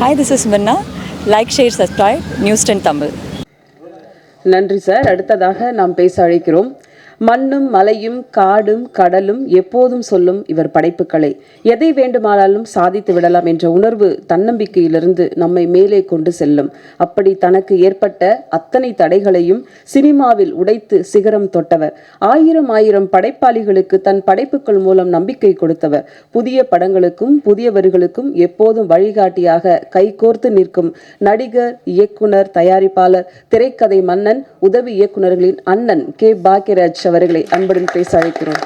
Hi, this is Minna. Like, share, subscribe. News 10 Tamil. நன்றி sir. அடுத்ததாக நாம் பேச அழைக்கிறோம். மண்ணும் மலையும் காடும் கடலும் எப்போதும் சொல்லும் இவர் படைப்புகளை எதை வேண்டுமானாலும் சாதித்து விடலாம் என்ற உணர்வு தன்னம்பிக்கையிலிருந்து நம்மை மேலே கொண்டு செல்லும். அப்படி தனக்கு ஏற்பட்ட அத்தனை தடைகளையும் சினிமாவில் உடைத்து சிகரம் தொட்டவர். ஆயிரம் படைப்பாளிகளுக்கு தன் படைப்புகள் மூலம் நம்பிக்கை கொடுத்தவர். புதிய படங்களுக்கும் புதியவர்களுக்கும் எப்போதும் வழிகாட்டியாக கைகோர்த்து நிற்கும் நடிகர், இயக்குனர், தயாரிப்பாளர், திரைக்கதை மன்னன், உதவி இயக்குநர்களின் அண்ணன் கே. பாக்யராஜ் அவர்களை அன்புடன் பேச அழைக்கிறோம்.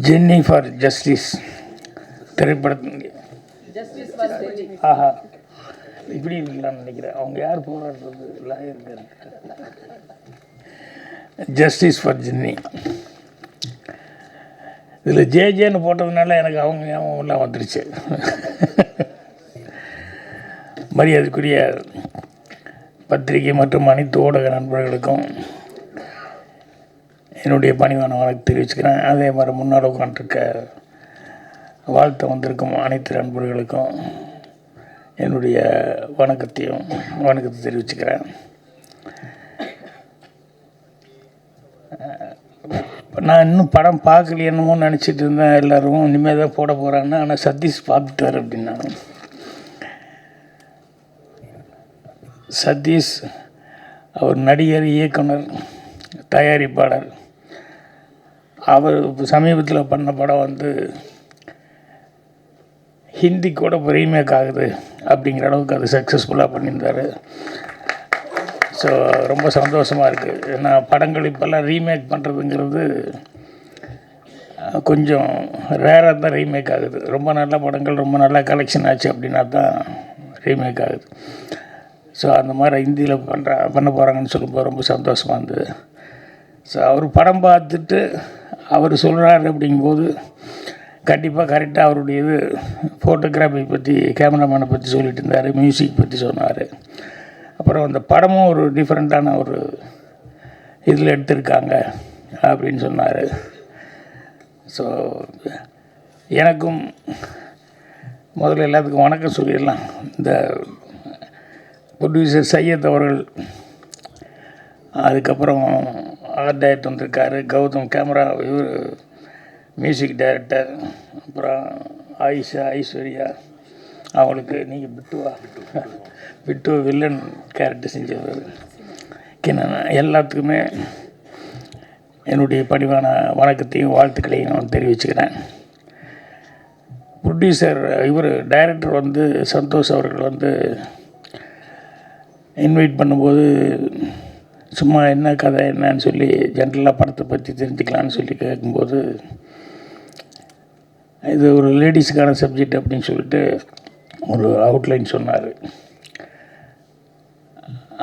ஜென்னி ஃபார் ஜஸ்டிஸ் திரைப்படத்தின் ஆஹா இப்படி இருக்கலாம்னு நினைக்கிறேன். அவங்க யார் போராடுறது? லாயருக்கு ஜஸ்டிஸ் ஃபார் ஜென்னி. இதில் ஜேன்னு போட்டதுனால எனக்கு அவங்க ஞாபகம்லாம் வந்துருச்சு. மரியாதைக்குரிய பத்திரிகை மற்றும் அனைத்து ஊடக நண்பர்களுக்கும் என்னுடைய பணிவான வணக்கம் தெரிவிச்சுக்கிறேன். அதே மாதிரி முன்னால் உட்காந்துருக்க வாழ்த்து வந்திருக்கும் அனைத்து நண்பர்களுக்கும் என்னுடைய வணக்கத்தை தெரிவிச்சுக்கிறேன். நான் இன்னும் படம் பார்க்கல என்னமோ நினச்சிட்டு இருந்தேன். எல்லோரும் இனிமேல் தான் போட போகிறான்னு. ஆனால் சதீஷ் பார்த்துட்டார் அப்படின்னா. சதீஷ் அவர் நடிகர், இயக்குனர், தயாரிப்பாளர். அவர் சமீபத்தில் பண்ண படம் ஹிந்தி கூட இப்போ ரீமேக் ஆகுது அப்படிங்கிற அளவுக்கு அது சக்ஸஸ்ஃபுல்லாக பண்ணியிருந்தார். ஸோ ரொம்ப சந்தோஷமாக இருக்குது. ஏன்னா படங்கள் இப்போல்லாம் ரீமேக் பண்ணுறதுங்கிறது கொஞ்சம் ரேராக தான் ரீமேக் ஆகுது. ரொம்ப நல்ல படங்கள் ரொம்ப நல்லா கலெக்ஷன் ஆச்சு அப்படின்னா தான் ரீமேக் ஆகுது. ஸோ அந்த மாதிரி ஹிந்தியில் பண்ண போகிறாங்கன்னு சொல்லும்போது ரொம்ப சந்தோஷமாக இருந்தது. ஸோ அவர் படம் பார்த்துட்டு அவர் சொல்கிறாரு அப்படிங்கும்போது கண்டிப்பாக கரெக்டாக அவருடைய ஃபோட்டோகிராஃபி பற்றி, கேமராமேனை பற்றி சொல்லிட்டு இருந்தார், மியூசிக் பற்றி சொன்னார். அப்புறம் அந்த படமும் ஒரு டிஃப்ரெண்ட்டான ஒரு இதில் எடுத்திருக்காங்க அப்படின்னு சொன்னார். ஸோ எனக்கும் முதல்ல எல்லாத்துக்கும் வணக்கம் சொல்லிடலாம். இந்த ப்ரொடியூசர் சையத் அவர்கள், அதுக்கப்புறம் ஆர்ட் டைரக்டர் வந்திருக்காரு, கௌதம் கேமரா, இவர் மியூசிக் டைரக்டர், அப்புறம் ஐஸ்வர்யா, அவங்களுக்கு நீங்கள் பிட்டு வில்லன் கேரக்டர் செஞ்சவர், எல்லாத்துக்குமே என்னுடைய பணிவான வணக்கத்தையும் வாழ்த்துக்களையும் நான் தெரிவிச்சுக்கிறேன். ப்ரொடியூசர் டைரக்டர் சந்தோஷ் அவர்கள் இன்வைட் பண்ணும்போது சும்மா என்ன கதை என்னன்னு சொல்லி ஜென்ரலாக படத்தை பற்றி தெரிஞ்சுக்கலான்னு சொல்லி கேட்கும்போது இது ஒரு லேடிஸுக்கான சப்ஜெக்ட் அப்படின்னு சொல்லிட்டு ஒரு அவுட்லைன் சொன்னார்.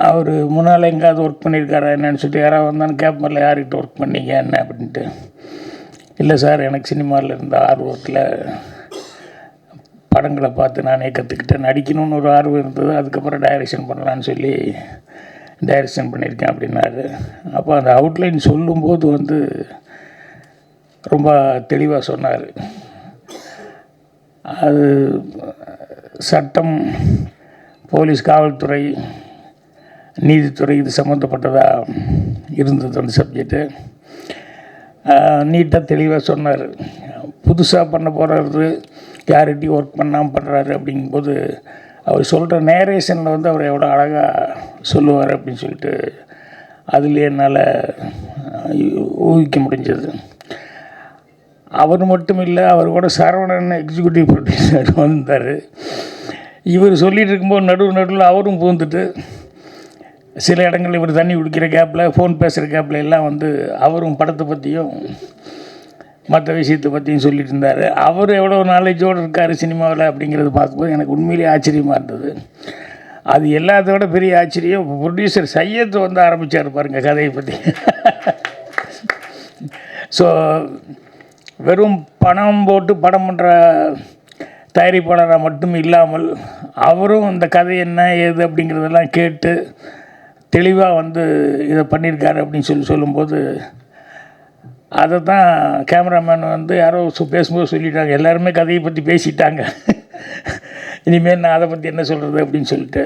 அவர் முன்னால் எங்கேயாவது ஒர்க் பண்ணியிருக்காரா என்னன்னு சொல்லிட்டு யாராவது வந்தாலும் கேட்பார்ல, யார்கிட்ட ஒர்க் பண்ணீங்க என்ன அப்படின்ட்டு. இல்லை சார், எனக்கு சினிமாவில் இருந்த ஆர்வத்தில் படங்களை பார்த்து நானே கற்றுக்கிட்டேன், நடிக்கணும்னு ஒரு ஆர்வம் இருந்தது, அதுக்கப்புறம் டைரக்ஷன் பண்ணலான்னு சொல்லி டைரக்ஷன் பண்ணியிருக்கேன் அப்படின்னாரு. அப்போ அந்த அவுட்லைன் சொல்லும்போது ரொம்ப தெளிவாக சொன்னார். அது சட்டம், போலீஸ், காவல்துறை, நீதித்துறை இது சம்மந்தப்பட்டதாக இருந்தது அந்த சப்ஜெக்டு. நீட்டாக தெளிவாக சொன்னார். புதுசாக பண்ண போகிறது, யார்கிட்டையும் ஒர்க் பண்ணாமல் பண்ணுறாரு அப்படிங்கும்போது அவர் சொல்கிற நேரேஷனில் அவர் எவ்வளோ அழகாக சொல்லுவார் அப்படின்னு சொல்லிட்டு அதில் என்னால் ஊகிக்க முடிஞ்சது. அவர் மட்டும் இல்லை, அவர் கூட சரவணன் எக்ஸிக்யூட்டிவ் ப்ரொடியூசர் வந்தார். இவர் சொல்லிகிட்டு இருக்கும்போது நடுவில் அவரும் பூந்துட்டு சில இடங்களில் இவர் தண்ணி குடிக்கிற கேப்பில், ஃபோன் பேசுகிற கேப்பில் எல்லாம் அவரும் படத்தை பற்றியும் மற்ற விஷயத்தை பற்றியும் சொல்லிட்டு இருந்தார். அவர் எவ்வளோ நாலேஜோடு இருக்கார் சினிமாவில் அப்படிங்கிறது பார்க்கும்போது எனக்கு உண்மையிலேயே ஆச்சரியமாக இருந்தது. அது எல்லாத்தோட பெரிய ஆச்சரியம் ப்ரொடியூசர் சையத் ஆரம்பித்தார் பாருங்கள் கதையை பற்றி. ஸோ வெறும் பணம் போட்டு படம் பண்ணுற தயாரிப்பாளராக மட்டும் இல்லாமல் அவரும் இந்த கதை என்ன ஏது அப்படிங்கிறதெல்லாம் கேட்டு தெளிவாக வந்து இதை பண்ணியிருக்காரு அப்படின்னு சொல்லும்போது அதை தான் கேமராமேன் வந்து யாரோ பேசும்போது சொல்லிட்டாங்க, எல்லாருமே கதையை பற்றி பேசிட்டாங்க, இனிமேல் நான் அதை பற்றி என்ன சொல்கிறது அப்படின்னு சொல்லிட்டு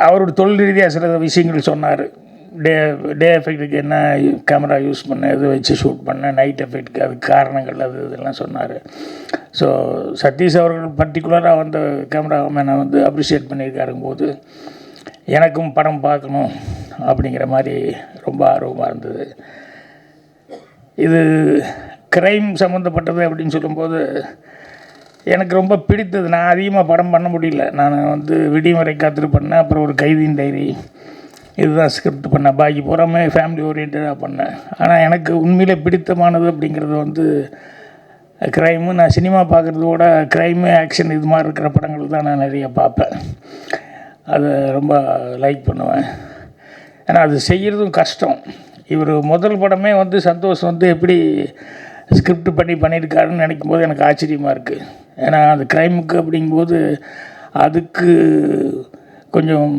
அவரோட தொழில் ரீதியாக சில விஷயங்கள் சொன்னார். டே எஃபெக்ட்டுக்கு என்ன கேமரா யூஸ் பண்ண, எது வச்சு ஷூட் பண்ண, நைட் எஃபெக்ட்டுக்கு அதுக்கு காரணங்கள் அது இதெல்லாம் சொன்னார். ஸோ சதீஷ் அவர்கள் பர்டிகுலராக வந்து கேமராமேனை வந்து அப்ரிஷியேட் பண்ணியிருக்காருங்கும்போது எனக்கும் படம் பார்க்கணும் அப்படிங்கிற மாதிரி ரொம்ப ஆர்வமாக இருந்தது. இது க்ரைம் சம்மந்தப்பட்டது அப்படின்னு சொல்லும்போது எனக்கு ரொம்ப பிடித்தது. நான் அதிகமாக படம் பண்ண முடியல. நான் வந்து விடிமுறை காத்திரு பண்ணேன், அப்புறம் ஒரு கைதியின் டைரி, இதுதான் ஸ்கிரிப்ட் பண்ணேன். பாக்கி பூராமே ஃபேமிலி ஓரியன்டாக பண்ணேன். ஆனால் எனக்கு உண்மையிலே பிடித்தமானது அப்படிங்கிறது வந்து க்ரைமு. நான் சினிமா பார்க்குறதோட க்ரைமு, ஆக்ஷன் இது மாதிரி இருக்கிற படங்கள் தான் நான் நிறைய பார்ப்பேன். அதை ரொம்ப லைக் பண்ணுவேன். ஏன்னா அது செய்கிறதும் கஷ்டம். இவர் முதல் படமே வந்து சந்தோஷ் வந்து எப்படி ஸ்கிரிப்ட் பண்ணியிருக்காருன்னு நினைக்கும் போது எனக்கு ஆச்சரியமாக இருக்குது. ஏன்னா அது க்ரைமுக்கு அப்படிங்கும்போது அதுக்கு கொஞ்சம்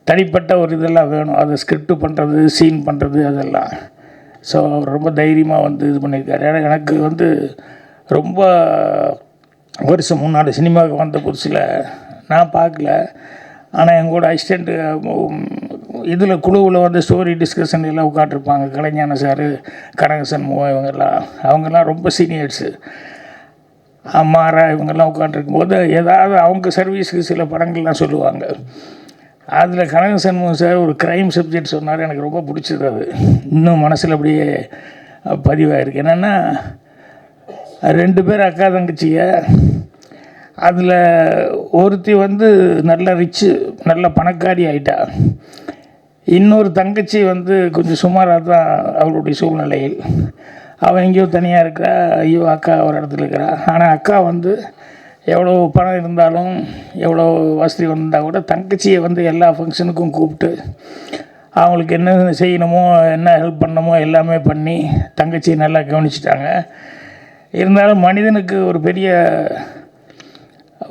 தனிப்பட்ட ஒரு இதெல்லாம் வேணும். அதை ஸ்கிரிப்ட் பண்ணுறது, சீன் பண்ணுறது அதெல்லாம். ஸோ அவர் ரொம்ப தைரியமாக வந்து இது பண்ணியிருக்காரு. ஏன்னா எனக்கு வந்து ரொம்ப வருஷம் முன்னாடி சினிமாவுக்கு வந்த புதுசில் நான் பார்க்கல. ஆனால் எங்கூட அசிஸ்டண்ட்டு இதில் குழுவில் வந்து ஸ்டோரி டிஸ்கஷன் எல்லாம் உட்காந்துருப்பாங்க. கலைஞான சார், கனகசன் அவங்கெல்லாம் ரொம்ப சீனியர்ஸு. அம்மாரா இவங்கெல்லாம் உட்காந்துருக்கும்போது ஏதாவது அவங்க சர்வீஸுக்கு சில படங்கள்லாம் சொல்லுவாங்க. அதில் கனகசண்முகம் சார் ஒரு க்ரைம் சப்ஜெக்ட் சொன்னார். எனக்கு ரொம்ப பிடிச்சது. அது இன்னும் மனசில் அப்படியே பதிவாயிருக்கு. என்னென்னா 2 பேர் அக்கா தங்கச்சிங்க. அதில் ஒருத்தி வந்து நல்ல ரிச்சு, நல்ல பணக்காரி ஆகிட்டா. இன்னொரு தங்கச்சி வந்து கொஞ்சம் சுமாராக தான் அவளுடைய சூழ்நிலையில். அவன் எங்கேயோ தனியாக இருக்கிறா, ஐயோ அக்கா ஒரு இடத்துல இருக்கிறா. ஆனால் அக்கா வந்து எவ்வளோ பணம் இருந்தாலும், எவ்வளோ வசதி வந்தால் கூட தங்கச்சியை வந்து எல்லா ஃபங்க்ஷனுக்கும் கூப்பிட்டு அவங்களுக்கு என்ன செய்யணுமோ, என்ன ஹெல்ப் பண்ணணுமோ எல்லாமே பண்ணி தங்கச்சியை நல்லா கவனிச்சிட்டாங்க. இருந்தாலும் மனிதனுக்கு ஒரு பெரிய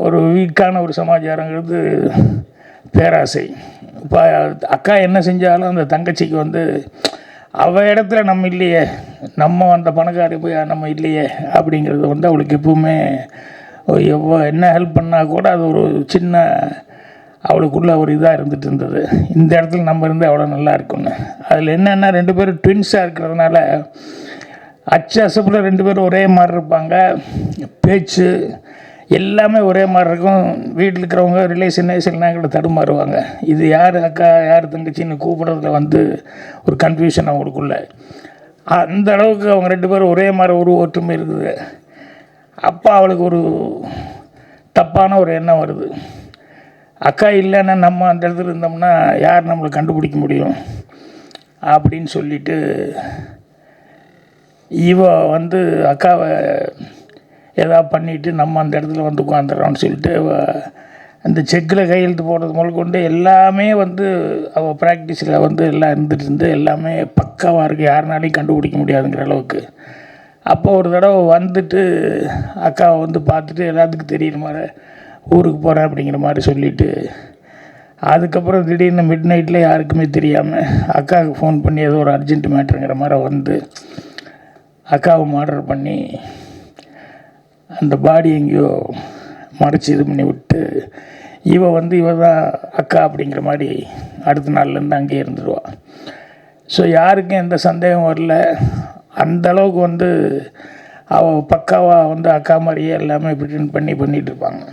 ஒரு வீக்கான ஒரு சமாச்சாரங்கிறது பேராசை. இப்போ அக்கா என்ன செஞ்சாலும் அந்த தங்கச்சிக்கு வந்து அவள் இடத்துல நம்ம இல்லையே, நம்ம அந்த பணக்காரி போய் நம்ம இல்லையே அப்படிங்கிறது வந்து அவளுக்கு எப்பவுமே என்ன ஹெல்ப் பண்ணால் கூட அது ஒரு சின்ன அவளுக்குள்ள ஒரு இதாக இருந்துகிட்டு இருந்தது. இந்த இடத்துல நம்ம இருந்து அவ்வளோ நல்லா இருக்குன்னு. அதில் என்னென்னா 2 பேரும் ட்வின்ஸாக இருக்கிறதுனால அச்சசப்பில் 2 பேரும் ஒரே மாதிரி இருப்பாங்க. பேச்சு எல்லாமே ஒரே மாதிரி இருக்கும். வீட்டில் இருக்கிறவங்க ரிலேஷனே சில நேரங்களில் தடுமாறுவாங்க. இது யார் அக்கா யார் தங்கச்சின்னு கூப்பிட்றதுல வந்து ஒரு கன்ஃபியூஷன் அவங்களுக்குள்ள. அந்த அளவுக்கு அவங்க 2 பேரும் ஒரே மாதிரி ஒரு ஒற்றுமை இருக்குது. அப்போ அவளுக்கு ஒரு தப்பான ஒரு எண்ணம் வருது. அக்கா இல்லைன்னா நம்ம அந்த இடத்துல இருந்தோம்னா யார் நம்மளை கண்டுபிடிக்க முடியும் அப்படின்னு சொல்லிட்டு இவ வந்து அக்காவை ஏதாவது பண்ணிவிட்டு நம்ம அந்த இடத்துல வந்து உட்காந்துடுறோம்னு சொல்லிட்டு அந்த செக்கில் கையெழுத்து போடுறது முதல் கொண்டு எல்லாமே வந்து அவள் ப்ராக்டிஸில் வந்து எல்லாம் இருந்துட்டு எல்லாமே பக்காவாக இருக்குது, யாருனாலையும் கண்டுபிடிக்க முடியாதுங்கிற அளவுக்கு. அப்போ ஒரு தடவை வந்துட்டு அக்காவை வந்து பார்த்துட்டு எல்லாத்துக்கும் தெரியுற மாதிரி ஊருக்கு போகிறேன் அப்படிங்கிற மாதிரி சொல்லிவிட்டு அதுக்கப்புறம் திடீர்னு மிட் நைட்டில் யாருக்குமே தெரியாமல் அக்காவுக்கு ஃபோன் பண்ணி ஏதோ ஒரு அர்ஜென்ட் மேட்ருங்கிற மாதிரி வந்து அக்காவை மர்டர் பண்ணி அந்த பாடி எங்கேயோ மறைச்சி இது பண்ணி விட்டு இவ தான் அக்கா அப்படிங்கிற மாதிரி அடுத்த நாள்லேருந்து அங்கேயே இருந்துடுவாள். ஸோ யாருக்கும் எந்த சந்தேகம் வரல. அந்த அளவுக்கு வந்து அவள் பக்காவாக வந்து அக்கா மாதிரியே எல்லாமே ப்ரிட்டன் பண்ணிகிட்ருப்பாங்க.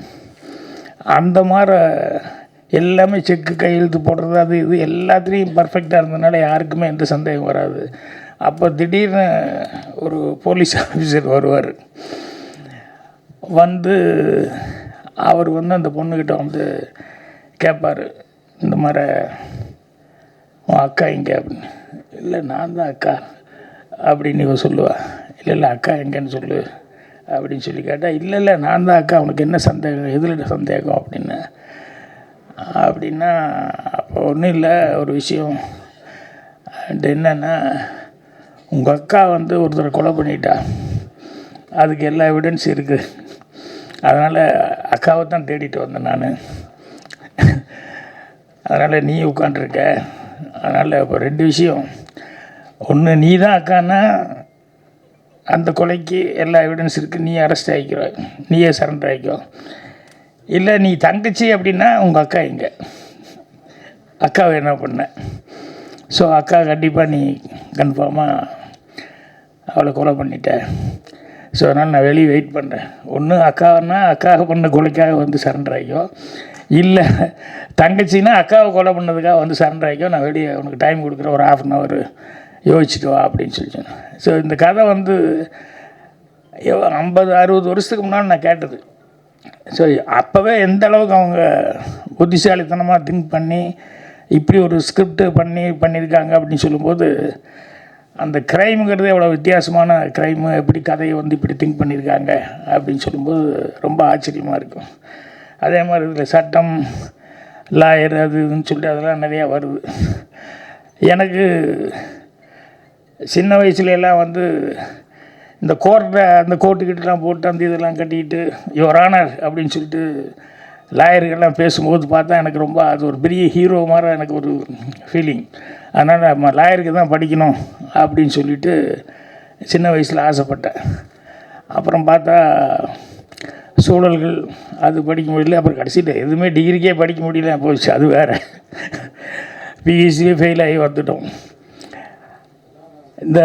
அந்த மாதிரி எல்லாமே செக்கு கையெழுத்து போடுறது அது இது எல்லாத்துலேயும் பர்ஃபெக்டாக இருந்ததுனால யாருக்குமே எந்த சந்தேகம் வராது. அப்போ திடீர்னு ஒரு போலீஸ் ஆஃபீஸர் வருவார். வந்து அவர் வந்து அந்த பொண்ணுக்கிட்ட வந்து கேட்பார், இந்த மாதிரி உன் அக்கா எங்கே அப்படின்னு. இல்லை நான் தான் அக்கா அப்படின்னு இவ சொல்லுவாள். இல்லை அக்கா எங்கேன்னு சொல்லு அப்படின்னு சொல்லி கேட்டால் இல்லை நான் தான் அக்கா, உனக்கு என்ன சந்தேகம், எதில் சந்தேகம் அப்படின்னா அப்போ ஒன்றும் இல்லை, ஒரு விஷயம் என்னென்னா உங்கள் அக்கா வந்து ஒருத்தரை கொலை பண்ணிட்டா, அதுக்கு எல்லா எவிடன்ஸ் இருக்குது, அதனால் அக்காவை தான் தேடிட்டு வந்தேன் நான். அதனால் நீ உட்காண்ட்ருக்க. அதனால் இப்போ 2 விஷயம். ஒன்று, நீ தான் அக்கான்னா அந்த கொலைக்கு எல்லா எவிடன்ஸ் இருக்குது, நீ அரெஸ்ட் ஆகிக்கிற, நீயே சரண்டர் ஆகிக்கோ. இல்லை நீ தங்கச்சி அப்படின்னா உங்கள் அக்கா எங்கே, அக்காவை என்ன பண்ண? ஸோ அக்கா கண்டிப்பாக நீ கன்ஃபார்மாக அவளை கொலை பண்ணிட்ட. ஸோ அதனால் நான் வெளியே வெயிட் பண்ணுறேன். ஒன்று அக்காவன்னா அக்காவை பண்ண கொலைக்காக வந்து சரண்டர் ஆகிக்கோ, இல்லை தங்கச்சின்னா அக்காவை கொலை பண்ணதுக்காக வந்து சரண்டர் ஆகிக்கோ. நான் வெளியே உனக்கு டைம் கொடுக்குறேன், ஒரு 1/2 hour யோசிச்சுட்டு வா அப்படின்னு சொல்லிச்சேன். ஸோ இந்த கதை வந்து 50-60 வருஷத்துக்கு முன்னால் நான் கேட்டது. ஸோ அப்போவே எந்த அளவுக்கு அவங்க புத்திசாலித்தனமாக திங்க் பண்ணி இப்படி ஒரு ஸ்கிரிப்ட் பண்ணியிருக்காங்க அப்படின்னு சொல்லும்போது, அந்த க்ரைமுங்கிறது எவ்வளோ வித்தியாசமான க்ரைமு, எப்படி கதையை வந்து இப்படி திங்க் பண்ணியிருக்காங்க அப்படின்னு சொல்லும்போது ரொம்ப ஆச்சரியமாக இருக்கும். அதே மாதிரி இதில் சட்டம், லாயர், அது இதுன்னு சொல்லிட்டு அதெல்லாம் நிறையா வருது. எனக்கு சின்ன வயசுலலாம் வந்து இந்த அந்த கோர்ட்டுக்கிட்டலாம் போட்டு அந்த இதெல்லாம் கட்டிக்கிட்டு யுவர் ஆனர் அப்படின்னு சொல்லிட்டு லாயர்கள்லாம் பேசும்போது பார்த்தா எனக்கு ரொம்ப அது ஒரு பெரிய ஹீரோ மாதிரி எனக்கு ஒரு ஃபீலிங். அதனால் நம்ம லாயருக்கு தான் படிக்கணும் அப்படின்னு சொல்லிட்டு சின்ன வயசில் ஆசைப்பட்டேன். அப்புறம் பார்த்தா சூழல்கள் அது படிக்க முடியல. அப்புறம் கடைசியில் எதுவுமே டிகிரிக்கே படிக்க முடியல போச்சு, அது வேறு. பிஎஸ்சியே ஃபெயில் ஆகி வந்துட்டோம். இந்த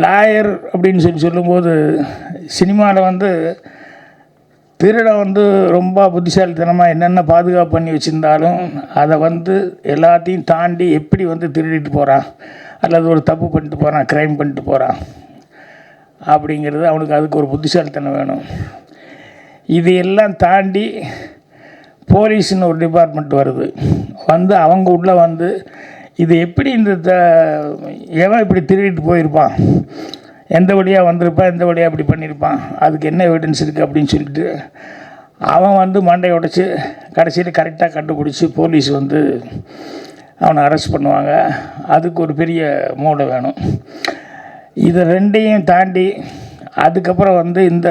லாயர் அப்படின்னு சொல்லும்போது சினிமாவில் வந்து திருடன் வந்து ரொம்ப புத்திசாலித்தனமாக என்னென்ன பாதுகாப்பு பண்ணி வச்சுருந்தாலும் அதை வந்து எல்லாத்தையும் தாண்டி எப்படி வந்து திருடிட்டு போகிறான், அல்லது ஒரு தப்பு பண்ணிட்டு போகிறான், க்ரைம் பண்ணிட்டு போகிறான் அப்படிங்கிறது அவனுக்கு அதுக்கு ஒரு புத்திசாலித்தனம் வேணும். இது எல்லாம் தாண்டி போலீஸ்னு ஒரு டிபார்ட்மெண்ட் வருது, வந்து அவங்க உள்ளே வந்து இது எப்படி இந்த எவன் இப்படி திருடிட்டு போயிருப்பான், எந்த வழியாக வந்திருப்பான், எந்த வழியாக அப்படி பண்ணியிருப்பான், அதுக்கு என்ன எவிடன்ஸ் இருக்குது அப்படின்னு சொல்லிட்டு அவன் வந்து மண்டையை உடைச்சி கடைசியில் கரெக்டாக கண்டுபிடிச்சி போலீஸ் வந்து அவனை அரெஸ்ட் பண்ணுவாங்க. அதுக்கு ஒரு பெரிய மூளை வேணும். இதை ரெண்டையும் தாண்டி அதுக்கப்புறம் வந்து இந்த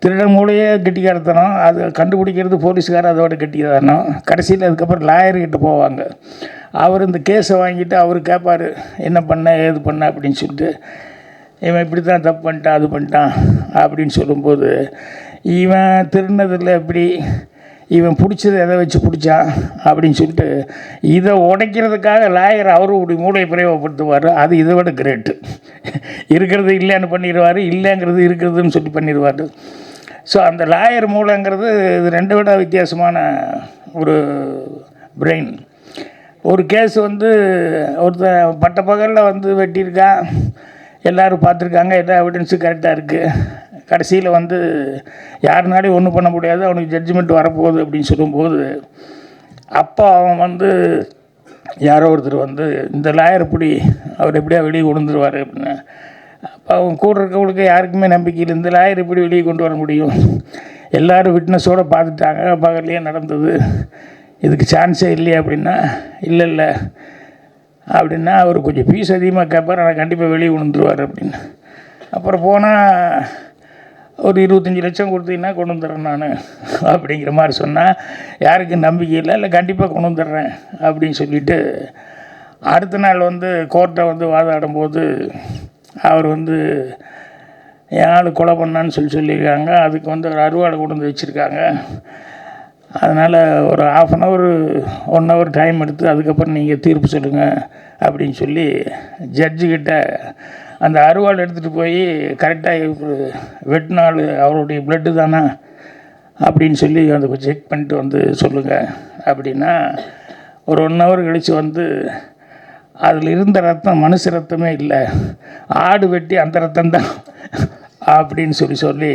திருடன் மூளையே கெட்டிக்காரத்தனம், அது கண்டுபிடிக்கிறது போலீஸ்காரர் அதோட கெட்டிக்காரத்தனம். கடைசியில் அதுக்கப்புறம் லாயர்கிட்ட போவாங்க. அவர் இந்த கேஸை வாங்கிட்டு அவர் கேட்பார், என்ன பண்ண ஏது பண்ண அப்படின்னு சொல்லிட்டு. இவன் இப்படி தான் தப்பு பண்ணிட்டான், அது பண்ணிட்டான் அப்படின்னு சொல்லும்போது இவன் திருநதில் எப்படி இவன் பிடிச்சதை எதை வச்சு பிடிச்சான் அப்படின்னு சொல்லிட்டு இதை உடைக்கிறதுக்காக லாயர் அவரும் இப்படி மூளையை பிரயோகப்படுத்துவார். அது இதை விட கிரேட்டு. இருக்கிறது இல்லைன்னு பண்ணிடுவார், இல்லைங்கிறது இருக்கிறதுன்னு சொல்லி பண்ணிடுவார். ஸோ அந்த லாயர் மூளைங்கிறது இது 2 விட வித்தியாசமான ஒரு பிரெயின். ஒரு கேஸ் வந்து ஒருத்தன் பட்ட பகலில் வந்து வெட்டியிருக்கான், எல்லோரும் பார்த்துருக்காங்க, எல்லா எவிடன்ஸும் கரெக்டாக இருக்குது. கடைசியில் வந்து யாருனாலையும் ஒன்றும் பண்ண முடியாது, அவனுக்கு ஜட்ஜ்மெண்ட் வரப்போகுது அப்படின்னு சொல்லும்போது அப்போ அவன் வந்து யாரோ ஒருத்தர் வந்து இந்த லாயர் இப்படி அவர் எப்படியா வெளியே கொண்டு வந்துடுவார் அப்படின்னு. அப்போ அவங்க கூட இருக்கவங்களுக்கு யாருக்குமே நம்பிக்கை இல்லை, இந்த லாயர் எப்படி வெளியே கொண்டு வர முடியும், எல்லோரும் விட்னஸோடு பார்த்துட்டாங்க, பகல்லையே நடந்தது, இதுக்கு சான்ஸே இல்லையா அப்படின்னா இல்லை அப்படின்னா அவர் கொஞ்சம் ஃபீஸ் அதிகமாக கேட்பார், ஆனால் கண்டிப்பாக வெளியே கொண்டுருவார் அப்படின்னு. அப்புறம் போனால் ஒரு 25 லட்சம் கொடுத்தீங்கன்னா கொண்டு வந்துடுறேன் நான் அப்படிங்கிற மாதிரி சொன்னால் யாருக்கும் நம்பிக்கை இல்லை கண்டிப்பாக கொண்டு வந்துடுறேன் அப்படின்னு சொல்லிவிட்டு அடுத்த நாள் வந்து கோர்ட்டை வந்து வாதாடும்போது அவர் வந்து என் ஆள் கொலை பண்ணான்னு சொல்லியிருக்காங்க. அதுக்கு வந்து ஒரு அறுவாடை கொண்டு வந்து வச்சுருக்காங்க. அதனால் ஒரு 1/2 hour டைம் எடுத்து அதுக்கப்புறம் நீங்கள் தீர்ப்பு சொல்லுங்கள் அப்படின்னு சொல்லி ஜட்ஜுக்கிட்ட அந்த அறுவாள் எடுத்துகிட்டு போய் கரெக்டாக வெட்டினாள் அவருடைய பிளட்டு தானே அப்படின்னு சொல்லி அந்த செக் பண்ணிட்டு வந்து சொல்லுங்கள் அப்படின்னா ஒரு 1 hour கழித்து வந்து அதில் இருந்த ரத்தம் மனுஷ ரத்தமே இல்லை, ஆடு வெட்டி அந்த ரத்தம் தான் அப்படின்னு சொல்லி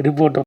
ரிப்போர்ட்